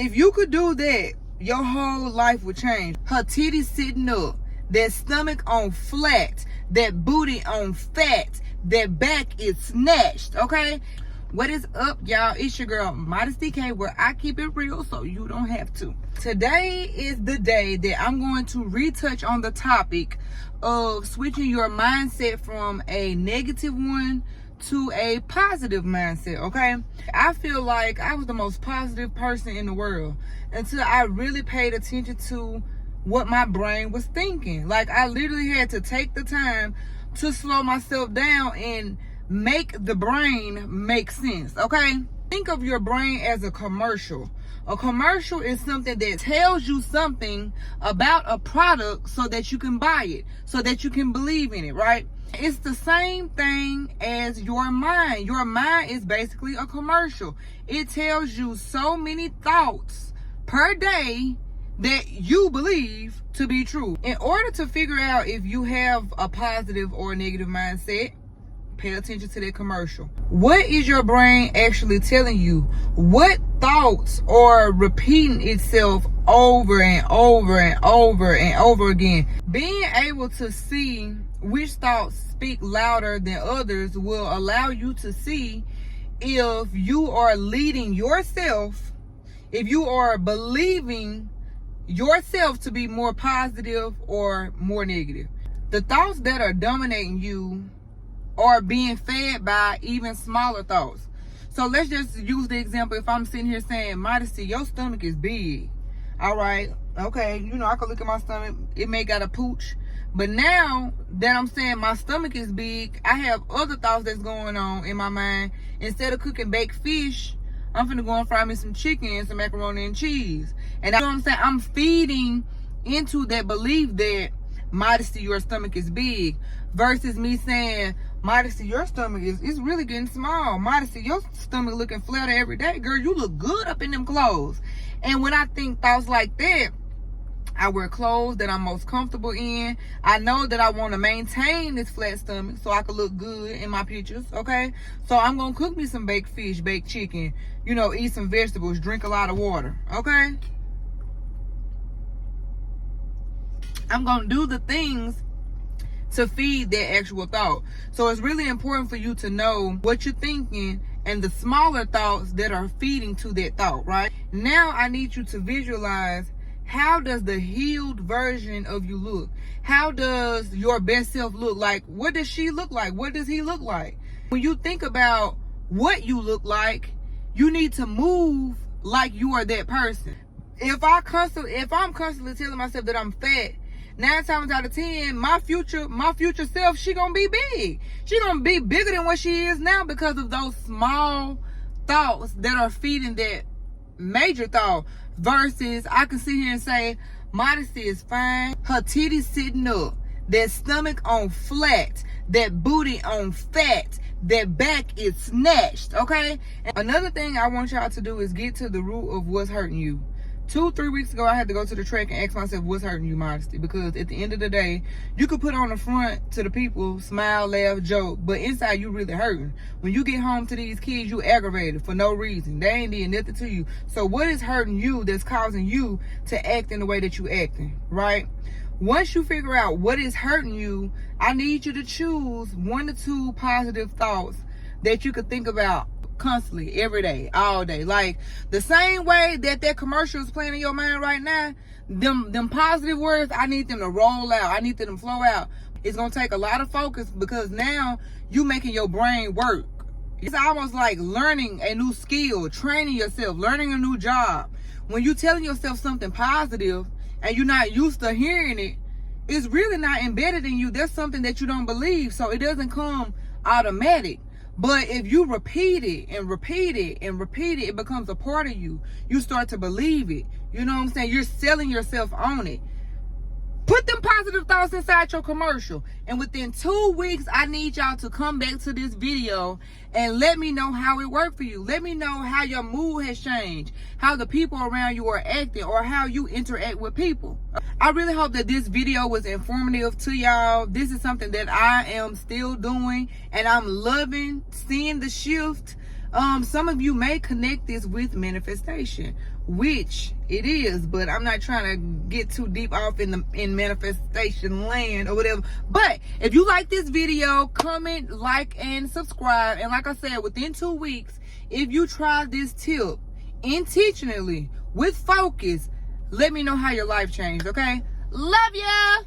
If you could do that, your whole life would change. Her titties sitting up, that stomach on flat, that booty on fat, that back is snatched, okay? What is up, y'all? It's your girl, ModestyK, where I keep it real so you don't have to. Today is the day that I'm going to retouch on the topic of switching your mindset from a negative one to a positive mindset, okay? I feel like I was the most positive person in the world until I really paid attention to what my brain was thinking. Like, I literally had to take the time to slow myself down and make the brain make sense, okay? Think of your brain as a commercial. A commercial is something that tells you something about a product so that you can buy it, so that you can believe in it, right? It's the same thing as your mind. Your mind is basically a commercial. It tells you so many thoughts per day that you believe to be true. In order to figure out if you have a positive or a negative mindset, pay attention to that commercial. What is your brain actually telling you? What thoughts are repeating itself over and over and over and over again? Being able to see which thoughts speak louder than others will allow you to see if you are leading yourself, if you are believing yourself to be more positive or more negative. The thoughts that are dominating you are being fed by even smaller thoughts. So let's just use the example. If I'm sitting here saying, Modesty, your stomach is big. All right, okay, you know, I can look at my stomach. It may got a pooch. But now that I'm saying my stomach is big, I have other thoughts that's going on in my mind. Instead of cooking baked fish, I'm finna go and fry me some chicken and some macaroni and cheese. And you know what I'm saying? I'm feeding into that belief that, Modesty, your stomach is big, versus me saying, Modesty, your stomach is really getting small. Modesty, your stomach looking flatter every day. Girl, you look good up in them clothes. And when I think thoughts like that, I wear clothes that I'm most comfortable in. I know that I want to maintain this flat stomach so I can look good in my pictures, okay? So I'm going to cook me some baked fish, baked chicken, you know, eat some vegetables, drink a lot of water, okay? I'm going to do the things to feed that actual thought. So it's really important for you to know what you're thinking and the smaller thoughts that are feeding to that thought, right? Now I need you to visualize, how does the healed version of you look? How does your best self look? Like, what does she look like? What does he look like? When you think about what you look like, you need to move like you are that person. If I'm constantly telling myself that I'm fat, 9 times out of 10, my future self, she gonna be big. She gonna be bigger than what she is now because of those small thoughts that are feeding that major thought. Versus, I can sit here and say, Modesty is fine. Her titties sitting up, that stomach on flat, that booty on fat, that back is snatched, okay? And another thing I want y'all to do is get to the root of what's hurting you. 2-3 weeks ago, I had to go to the track and ask myself, what's hurting you, Modesty? Because at the end of the day, you could put on the front to the people, smile, laugh, joke, but inside you really hurting. When you get home to these kids, you aggravated for no reason. They ain't did nothing to you. So what is hurting you that's causing you to act in the way that you acting, right? Once you figure out what is hurting you, I need you to choose 1 to 2 positive thoughts that you could think about constantly, every day, all day. Like the same way that commercial is playing in your mind right now, them positive words, I need them to roll out. I need them to flow out. It's gonna take a lot of focus because now you making your brain work. It's almost like learning a new skill, training yourself, learning a new job. When you telling yourself something positive and you're not used to hearing it, it's really not embedded in you. There's something that you don't believe, so it doesn't come automatic. But if you repeat it and repeat it and repeat it, it becomes a part of you. You start to believe it. You know what I'm saying? You're selling yourself on it. Put them positive thoughts inside your commercial. And within 2 weeks, I need y'all to come back to this video and let me know how it worked for you. Let me know how your mood has changed, how the people around you are acting, or how you interact with people. I really hope that this video was informative to y'all. This is something that I am still doing, and I'm loving seeing the shift. Some of you may connect this with manifestation. which it is, but I'm not trying to get too deep off in manifestation land or whatever. But if you like this video, comment, like, and subscribe. And like I said, within 2 weeks, if you try this tip intentionally with focus, let me know how your life changed, okay? Love ya!